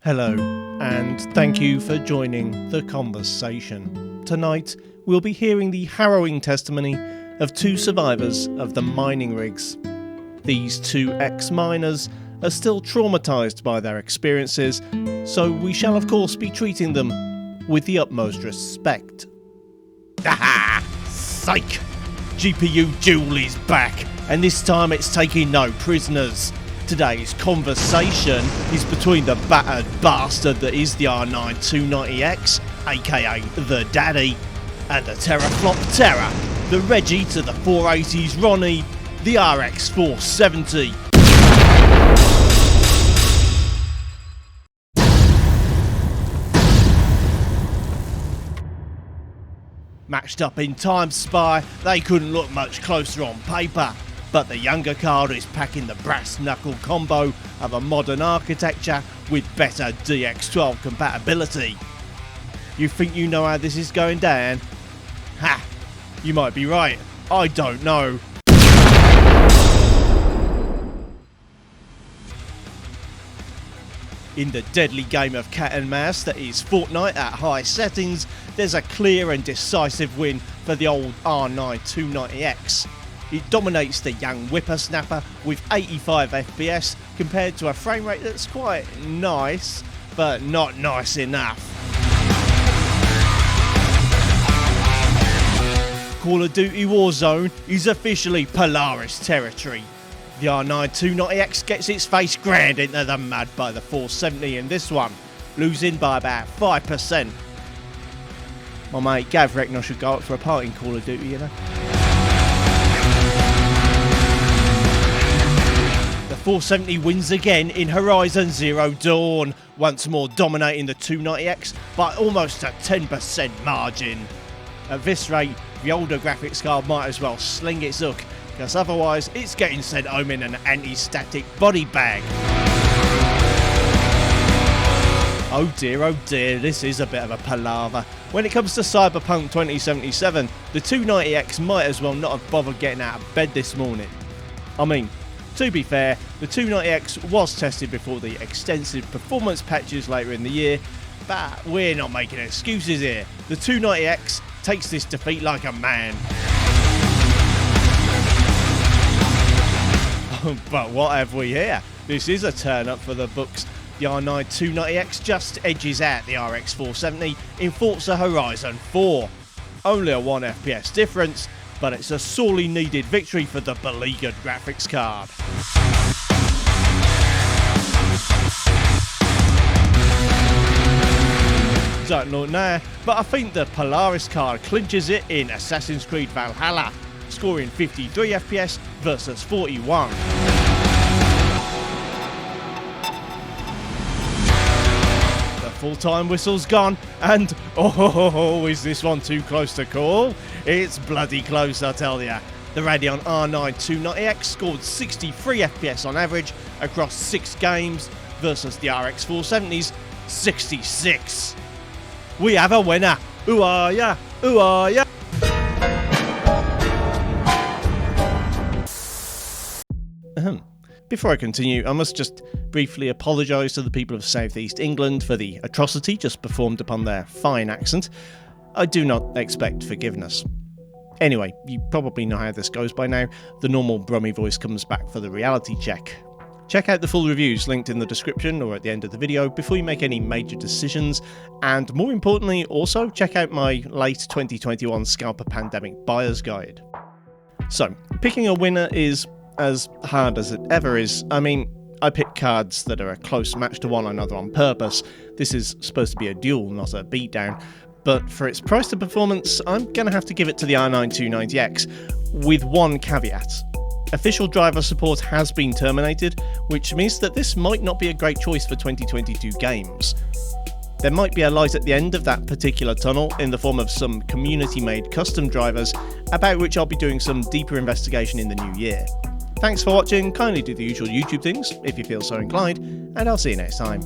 Hello, and thank you for joining the conversation. Tonight, we'll be hearing the harrowing testimony of two survivors of the mining rigs. These two ex-miners are still traumatised by their experiences, so we shall of course be treating them with the utmost respect. Haha! Psych! GPU Duel is back, and this time it's taking no prisoners. Today's conversation is between the battered bastard that is the R9 290X, aka the Daddy, and the teraflop terror, the Reggie to the 480's Ronnie, the RX 470. Matched up in Time Spy, they couldn't look much closer on paper. But the younger card is packing the brass knuckle combo of a modern architecture with better DX12 compatibility. You think you know how this is going down? Ha! You might be right, I don't know. In the deadly game of cat and mouse that is Fortnite at high settings, there's a clear and decisive win for the old R9 290X. It dominates the young whippersnapper with 85 FPS compared to a frame rate that's quite nice, but not nice enough. Call of Duty Warzone is officially Polaris territory. The R9 290X gets its face ground into the mud by the 470 in this one, losing by about 5%. My mate Gav reckon I should go up for a party in Call of Duty, you know. The 470 wins again in Horizon Zero Dawn, once more dominating the 290X by almost a 10% margin. At this rate, the older graphics card might as well sling its hook, because otherwise it's getting sent home in an anti-static body bag. Oh dear, this is a bit of a palaver. When it comes to Cyberpunk 2077, the 290X might as well not have bothered getting out of bed this morning. I mean, to be fair, the 290X was tested before the extensive performance patches later in the year, but we're not making excuses here. The 290X takes this defeat like a man. But what have we here? This is a turn up for the books. The R9 290X just edges out the RX 470 in Forza Horizon 4. Only a 1 FPS difference, but it's a sorely needed victory for the beleaguered graphics card. Don't know now, but I think the Polaris card clinches it in Assassin's Creed Valhalla, scoring 53 FPS versus 41. The full-time whistle's gone, and oh, is this one too close to call? It's bloody close, I tell ya. The Radeon R9 290X scored 63 FPS on average across 6 games versus the RX 470's 66. We have a winner. Ooh are ya? Ooh are ya? Before I continue, I must just briefly apologise to the people of South East England for the atrocity just performed upon their fine accent. I do not expect forgiveness. Anyway, you probably know how this goes by now. The normal Brummy voice comes back for the reality check. Check out the full reviews linked in the description or at the end of the video before you make any major decisions, and more importantly, also check out my late 2021 Scalper Pandemic Buyer's Guide. So, picking a winner is as hard as it ever is. I mean, I pick cards that are a close match to one another on purpose. This is supposed to be a duel, not a beatdown. But for its price to performance, I'm going to have to give it to the R9 290X, with one caveat. Official driver support has been terminated, which means that this might not be a great choice for 2022 games. There might be a light at the end of that particular tunnel in the form of some community-made custom drivers, about which I'll be doing some deeper investigation in the new year. Thanks for watching, kindly do the usual YouTube things if you feel so inclined, and I'll see you next time.